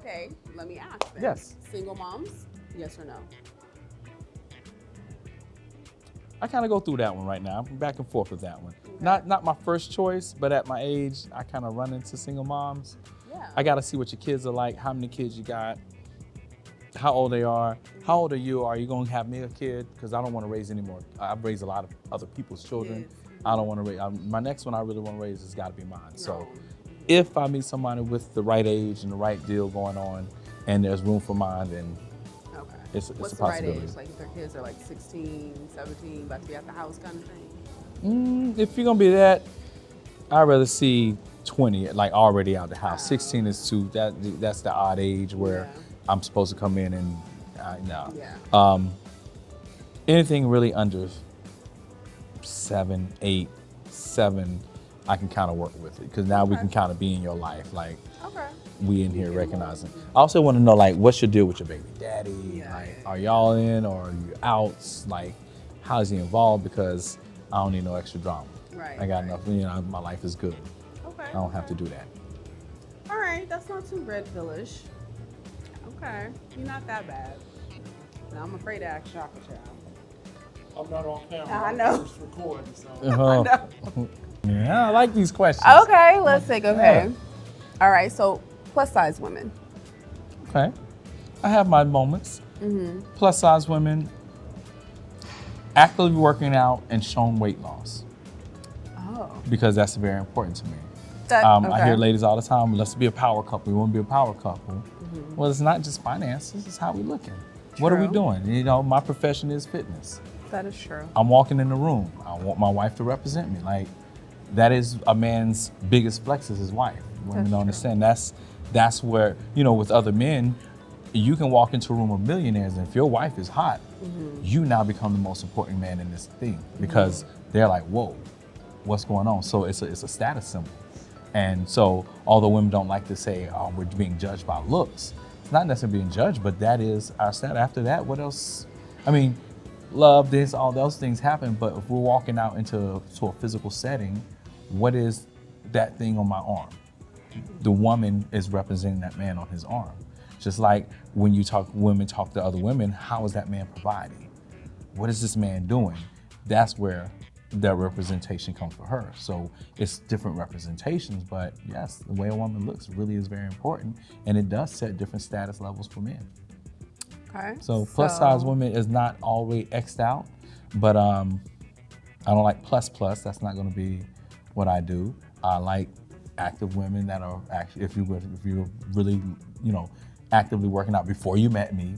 Okay, let me ask then. Yes. Single moms, yes or no? I kind of go through that one right now. I'm back and forth with that one. Okay. Not my first choice, but at my age, I kind of run into single moms. Yeah. I got to see what your kids are like, how many kids you got, how old they are. How old are you? Are you going to have me a kid? Because I don't want to raise any more. I've raised a lot of other people's children. Kids. I don't want to raise. My next one I really want to raise has got to be mine. So No. if I meet somebody with the right age and the right deal going on, and there's room for mine, then Okay. it's What's a the right possibility. age? Like if their kids are like 16, 17, about to be at the house kind of thing? If you're gonna be that, I'd rather see 20, like already out the house. 16 is too. That's the odd age where Yeah. I'm supposed to come in and no. Yeah. Anything really under 7, 8, 7, I can kind of work with it because now we Okay. can kind of be in your life. Like Okay. we in here recognizing. I also want to know like what's your deal with your baby daddy? Yeah, Like yeah, are y'all in or are you out? Like how is he involved? Because I don't need no extra drama. Right. I got right. enough. My life is good. Okay. I don't have to do that. All right, that's not too red pillish. Okay, you're not that bad. Now I'm afraid to ask Chocolate Child. I'm not on camera. I know. I'm just recording, so. Yeah, I like these questions. Okay, let's take. Okay. All right, so plus size women. Okay. I have my moments. Plus size women actively working out and showing weight loss Oh. because that's very important to me. Okay. I hear ladies all the time, let's be a power couple. We want to be a power couple. Well, it's not just finances, it's how we looking. What are we True. doing? You know, my profession is fitness. That is true. I'm walking in the room. I want my wife to represent me. Like, that is a man's biggest flex is his wife. Women That's don't understand. That's where, you know, with other men, you can walk into a room of millionaires and if your wife is hot, you now become the most important man in this thing because they're like, whoa, what's going on? So it's a status symbol. And so although women don't like to say, oh, we're being judged by looks, it's not necessarily being judged, but that is our status. After that, what else? I mean, love, this, all those things happen, but if we're walking out into a physical setting, what is that thing on my arm? The woman is representing that man on his arm. Just like when women talk to other women, how is that man providing? What is this man doing? That's where that representation comes for her. So it's different representations, but yes, the way a woman looks really is very important, and it does set different status levels for men. Okay. So plus size women is not always X'd out, but I don't like plus. That's not going to be what I do. I like active women that are actually, if you're really, you know, actively working out before you met me,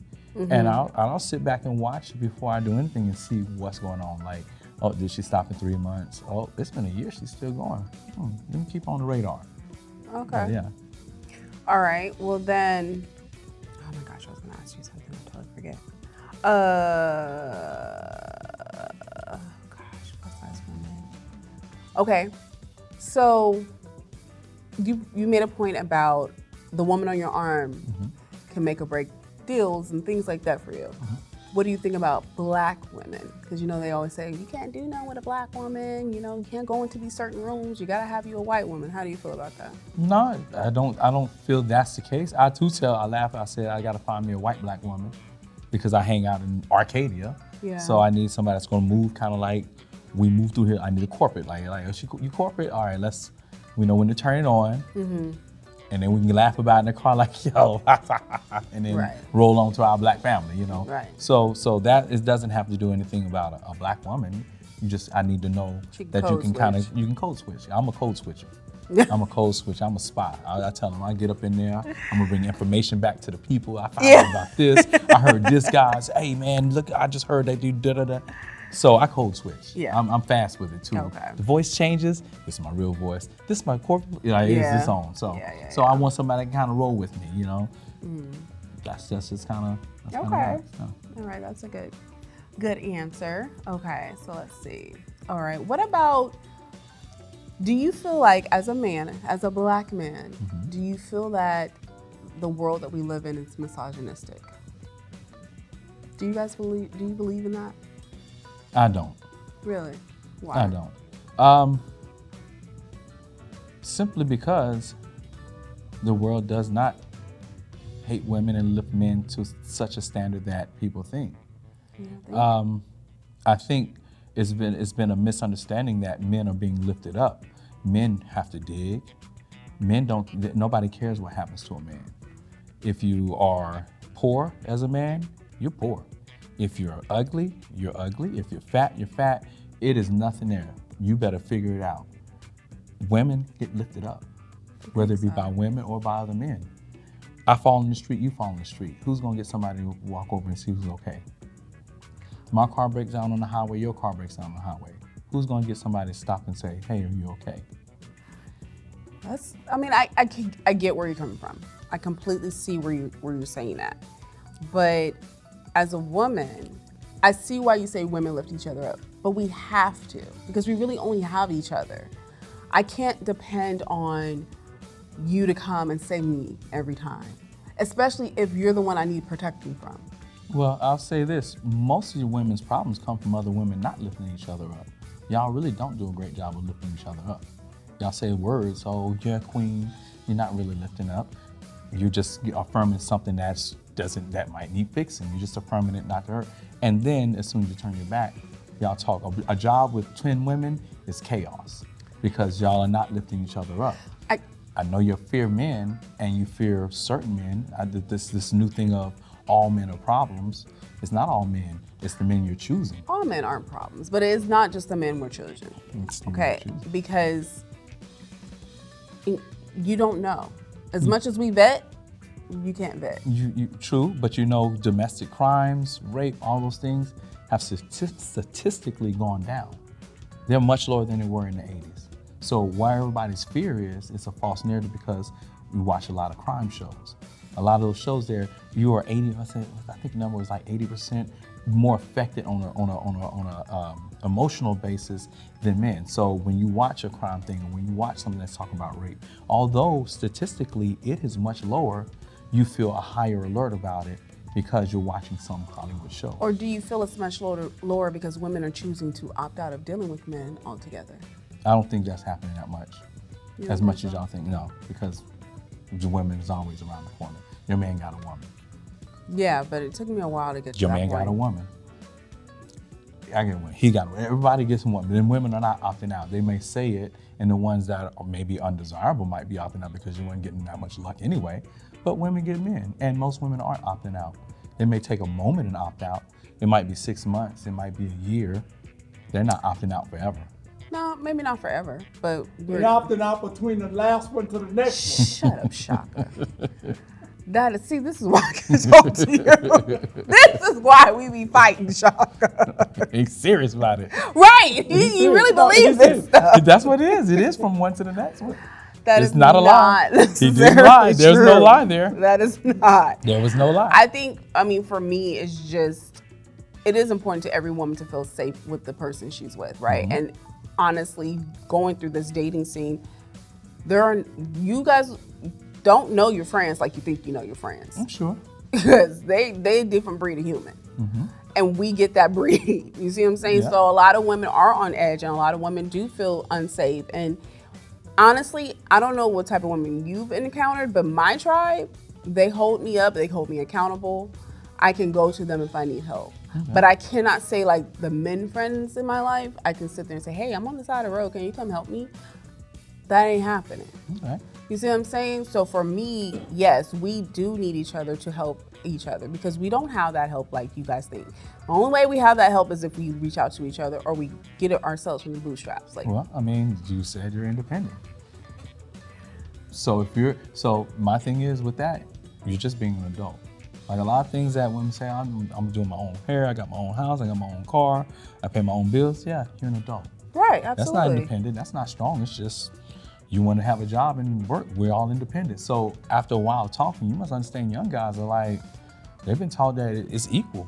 and I'll sit back and watch before I do anything and see what's going on. Like, oh, did she stop in 3 months? Oh, it's been a year. She's still going. Let me keep on the radar. Okay. Yeah. All right. Well then. Oh my gosh, I was gonna ask you something. I totally forget. Gosh, plus size women. Okay. So you made a point about the woman on your arm can make or break deals and things like that for you. What do you think about black women? Because you know they always say you can't do nothing with a black woman. You know you can't go into these certain rooms. You gotta have you a white woman. How do you feel about that? No, I don't feel that's the case. I laugh, I said I gotta find me a white black woman because I hang out in Arcadia. Yeah. So I need somebody that's gonna move kind of like we move through here. I need a corporate, like is you corporate? All right, we know when to turn it on. And then we can laugh about it in the car like, yo, and then roll on to our black family, you know? Right. So that it doesn't have to do anything about a black woman. I need to know that you can you can code switch. I'm a code switcher. I'm a code switcher. I'm a spy. I tell them, I get up in there, I'm gonna bring information back to the people. I found out about this. I heard this guy's, hey man, look, I just heard they do da-da-da. So I code switch. Yeah. I'm fast with it too. Okay. The voice changes. This is my real voice. This is my corporate. It's its own. So I want somebody that can kind of roll with me. You know. That's just kind of. Okay. All right, that's a good answer. Okay, so let's see. All right, what about? Do you feel like, as a man, as a black man, do you feel that the world that we live in is misogynistic? Do you believe in that? I don't. Really? Why? I don't. Simply because the world does not hate women and lift men to such a standard that people think. I think it's been a misunderstanding that men are being lifted up. Men have to dig. Men don't. Nobody cares what happens to a man. If you are poor as a man, you're poor. If you're ugly, you're ugly. If you're fat, you're fat. It is nothing there. You better figure it out. Women get lifted up, whether it be by women or by other men. I fall in the street, you fall in the street. Who's gonna get somebody to walk over and see who's okay? My car breaks down on the highway, your car breaks down on the highway. Who's gonna get somebody to stop and say, hey, are you okay? I get where you're coming from. I completely see where you're saying that. But as a woman, I see why you say women lift each other up, but we have to, because we really only have each other. I can't depend on you to come and save me every time, especially if you're the one I need protecting from. Well, I'll say this, most of your women's problems come from other women not lifting each other up. Y'all really don't do a great job of lifting each other up. Y'all say words, oh, you're a queen, you're not really lifting up. You're just affirming something that might need fixing. You're just affirming it not to hurt. And then as soon as you turn your back, y'all talk. A job with twin women is chaos because y'all are not lifting each other up. I know you fear men and you fear certain men. I did this new thing of all men are problems. It's not all men, it's the men you're choosing. All men aren't problems, but it's not just the men we're choosing. Okay, because you don't know. As much as we vet, you can't vet. True, but you know domestic crimes, rape, all those things have statistically gone down. They're much lower than they were in the 80s. So why everybody's fear is, it's a false narrative because we watch a lot of crime shows. A lot of those shows there, you are 80, I think the number was like 80% more affected on a emotional basis than men. So when you watch a crime thing or when you watch something that's talking about rape, although statistically it is much lower, you feel a higher alert about it because you're watching some Hollywood show. Or do you feel it's much lower because women are choosing to opt out of dealing with men altogether? I don't think that's happening that much. As much as y'all think, no, because the women is always around the corner. Your man got a woman. Yeah, but it took me a while to get to Your that man point. got a woman. I get one. He got one. Everybody gets a woman. Then women are not opting out. They may say it, and the ones that are maybe undesirable might be opting out because you weren't getting that much luck anyway. But women get men, and most women aren't opting out. They may take a moment and opt out. It might be 6 months. It might be a year. They're not opting out forever. No, maybe not forever, but They're opting out between the last one to the next one. Shut up, Shaka. See, this is why I can talk to you. This is why we be fighting, Shaka. He's serious about it. Right, he really believes this stuff. That's what it is. It is from one to the next one. That It's is not a lie. He didn't lie. There's no lie there. That is not. There was no lie. I think, for me, it's just, it is important to every woman to feel safe with the person she's with, right? Mm-hmm. And honestly, going through this dating scene, you guys don't know your friends like you think you know your friends. I'm sure. Because they a different breed of human. Mm-hmm. And we get that breed. You see what I'm saying? Yeah. So a lot of women are on edge and a lot of women do feel unsafe. And honestly, I don't know what type of women you've encountered, but my tribe, they hold me up, they hold me accountable. I can go to them if I need help. Okay. But I cannot say like the men friends in my life, I can sit there and say, hey, I'm on the side of the road, can you come help me? That ain't happening. Okay. You see what I'm saying? So for me, yes, we do need each other to help each other because we don't have that help like you guys think. The only way we have that help is if we reach out to each other or we get it ourselves from the bootstraps. Well, you said you're independent. So my thing is with that, you're just being an adult. Like a lot of things that women say, I'm doing my own hair, I got my own house, I got my own car, I pay my own bills. Yeah, you're an adult. Right, absolutely. That's not independent, that's not strong, it's just you want to have a job and work. We're all independent. So after a while talking, you must understand young guys are like, they've been taught that it's equal.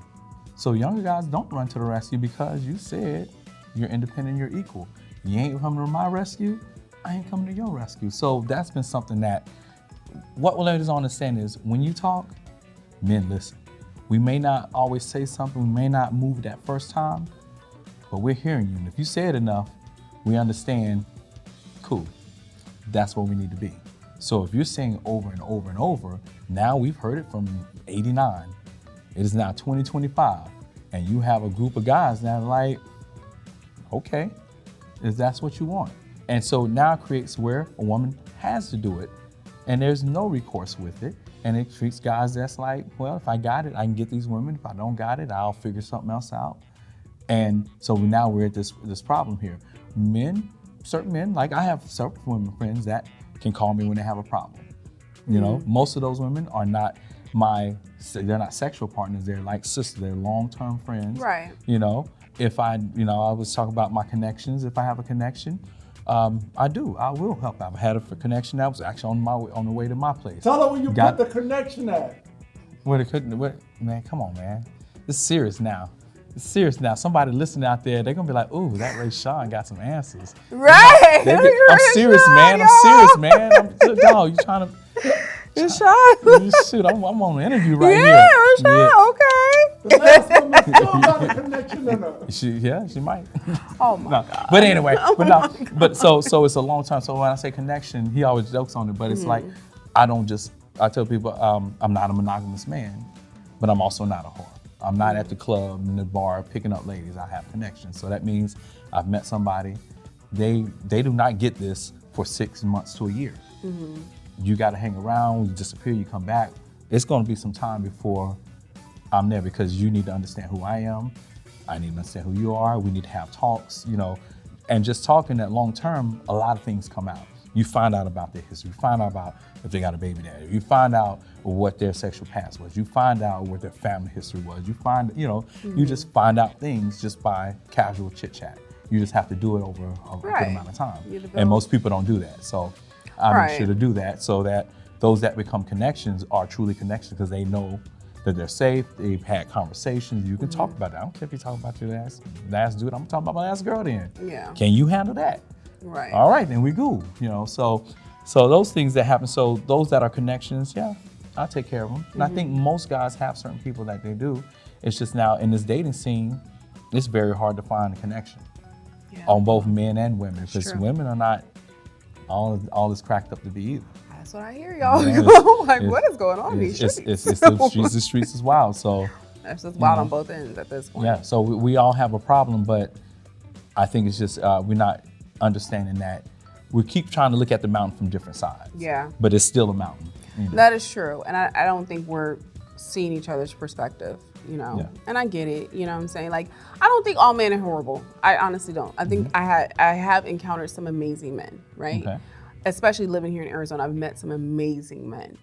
So younger guys don't run to the rescue because you said you're independent, you're equal. You ain't coming to my rescue, I ain't coming to your rescue. So that's been something that, what ladies understand is when you talk, men listen. We may not always say something, we may not move that first time, but we're hearing you. And if you say it enough, we understand, cool. That's where we need to be. So if you're saying over and over and over, Now we've heard it from 89. It is now 2025. And you have a group of guys that are like, okay, if that's what you want. And so now it creates where a woman has to do it. And there's no recourse with it. And it treats guys that's like, well, if I got it, I can get these women. If I don't got it, I'll figure something else out. And so now we're at this problem here. Certain men, like I have certain women friends that can call me when they have a problem. You know, most of those women are not they're not sexual partners, they're like sisters, they're long-term friends. Right. You know, if I was talking about my connections, if I have a connection, I will help out. I had a connection that was actually on the way to my place. Tell her where you put the connection at. Man, come on, man. It's serious now. It's serious now. Somebody listening out there, they're gonna be like, ooh, that Rayshon got some answers. Right. I'm serious, man. I'm serious, man. Dog, you trying to... Rayshon. Shoot, I'm on an interview right here. Rayshon, okay. The last woman still got a connection in her. She might. Oh my God. But anyway, so it's a long time. So when I say connection, he always jokes on it, but it's like, I tell people, I'm not a monogamous man, but I'm also not a whore. I'm not at the club, in the bar, picking up ladies. I have connections. So that means I've met somebody. They do not get this for 6 months to a year. You got to hang around, you disappear, you come back. It's going to be some time before I'm there because you need to understand who I am. I need to understand who you are. We need to have talks, and just talking that long term, a lot of things come out. You find out about their history. You find out about if they got a baby daddy. You find out what their sexual past was. You find out what their family history was. You find, you just find out things just by casual chit chat. You just have to do it over a good amount of time. And most people don't do that. So I make sure to do that so that those that become connections are truly connections because they know that they're safe, they've had conversations, you can talk about that. I don't care if you talk about your last dude, I'm talking about my last girl then. Yeah. Can you handle that? Right. All right, then we go. So those things that happen, so those that are connections, yeah, I'll take care of them. And I think most guys have certain people that they do. It's just now in this dating scene, it's very hard to find a connection on both men and women because women are not all is cracked up to be either. That's what I hear, y'all. What is going on in these streets? It's the streets is wild. So that's just wild on both ends at this point. Yeah, so we all have a problem, but I think it's just we're not understanding that we keep trying to look at the mountain from different sides. Yeah. But it's still a mountain. That is true. And I don't think we're seeing each other's perspective, And I get it, you know what I'm saying? Like, I don't think all men are horrible. I honestly don't. I think I have encountered some amazing men, right? Okay. Especially living here in Arizona, I've met some amazing men.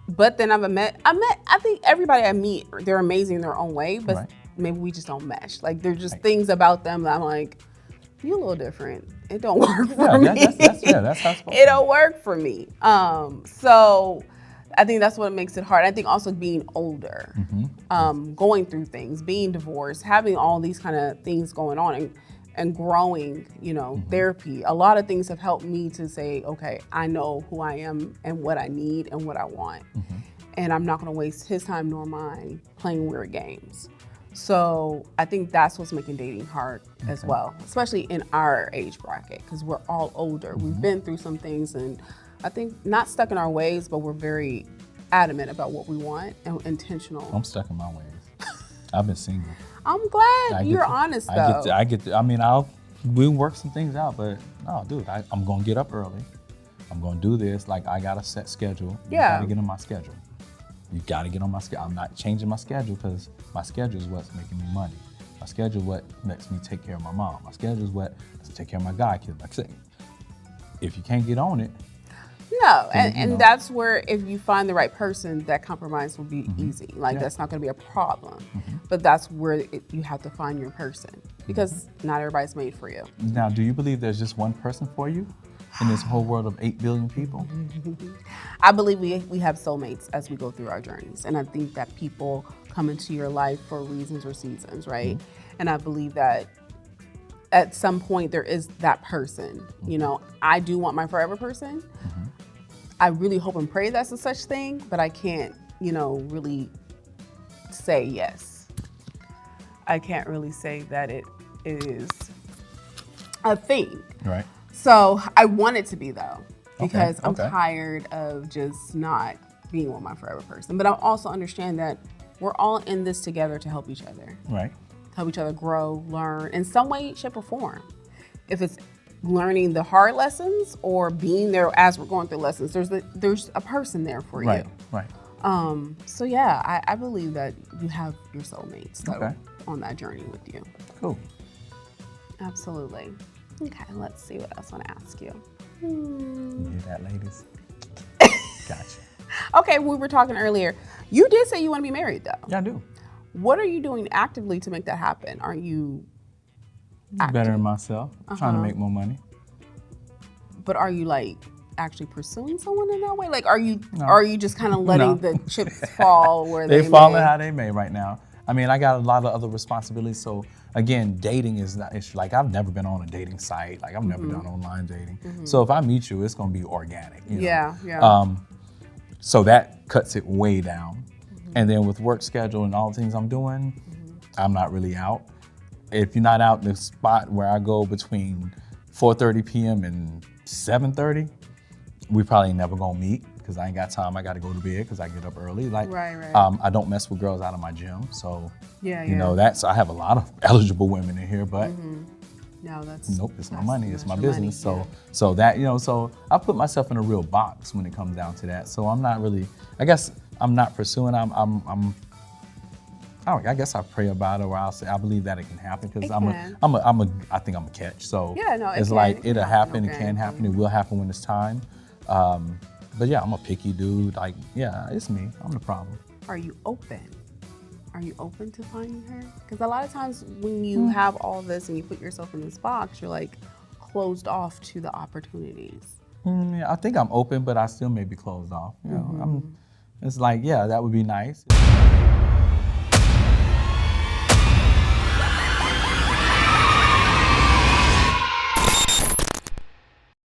But then I think everybody I meet, they're amazing in their own way, but maybe we just don't mesh. Like, there's just things about them that I'm like, you're a little different. It don't work for me. That's how it's supposed to. It don't work for me. So I think that's what makes it hard. I think also being older, going through things, being divorced, having all these kind of things going on and growing, therapy. A lot of things have helped me to say, okay, I know who I am and what I need and what I want. And I'm not gonna waste his time nor mine playing weird games. So I think that's what's making dating hard as well, especially in our age bracket, because we're all older. We've been through some things, and I think not stuck in our ways, but we're very adamant about what we want and intentional. I'm stuck in my ways. I've been single. I'm glad you're honest, though. We'll work some things out, but no, dude, I'm gonna get up early. I'm gonna do this. Like, I got a set schedule. You gotta get on my schedule. You gotta get on my schedule. I'm not changing my schedule because my schedule is what's making me money. My schedule is what lets me take care of my mom. My schedule is what lets me take care of my guy kids. Like I said, if you can't get on it. No, and that's where if you find the right person, that compromise will be easy. Like, that's not gonna be a problem. But that's where you have to find your person because not everybody's made for you. Now, do you believe there's just one person for you in this whole world of 8 billion people? I believe we have soulmates as we go through our journeys. And I think that people come into your life for reasons or seasons, right? And I believe that at some point there is that person. I do want my forever person. I really hope and pray that's a such thing, but I can't, really say yes. I can't really say that it is a thing. Right. So I want it to be, though. because I'm okay. tired of just not being with my forever person. But I also understand that we're all in this together to help each other. Right. Help each other grow, learn in some way, shape, or form. If it's learning the hard lessons or being there as we're going through lessons, there's a person there for Right. you. Right. So yeah, I believe that you have your soulmates that Okay. are on that journey with you. Cool. Absolutely. Okay, let's see what else I want to ask you. You hear that, ladies? Gotcha. Okay, we were talking earlier. You did say you want to be married though. Yeah, I do. What are you doing actively to make that happen? Are you Bettering myself, trying to make more money. But are you like actually pursuing someone in that way? Like, are you just kind of letting the chips fall where They they falling may? how they may right now. I mean, I got a lot of other responsibilities. So again, dating is not issue. Like I've never been on a dating site. Like I've never done online dating. So if I meet you, it's gonna be organic. You know? Yeah. So that cuts it way down. And then with work schedule and all the things I'm doing, I'm not really out. If you're not out in the spot where I go between 4:30 p.m. and 7:30, we probably never gonna meet because I ain't got time. I gotta go to bed because I get up early. Like, Right. I don't mess with girls out of my gym. So, Yeah, you know, I have a lot of eligible women in here, but No, that's nope, it's my money, it's my your business. money, So that, you know, so I put myself in a real box when it comes down to that. So I'm not really, I guess I'm not pursuing, I guess I pray about it, or I'll say I believe that it can happen because I think I'm a catch. So Yeah, no, it it's can. like It can it'll happen, it happen can happen, it will happen when it's time. But yeah, I'm a picky dude. Like, yeah, it's me. I'm the problem. Are you open? Are you open to finding her? Because a lot of times when you have all this and you put yourself in this box, you're like closed off to the opportunities. Yeah, I think I'm open, but I still may be closed off. You know, it's like, yeah, that would be nice.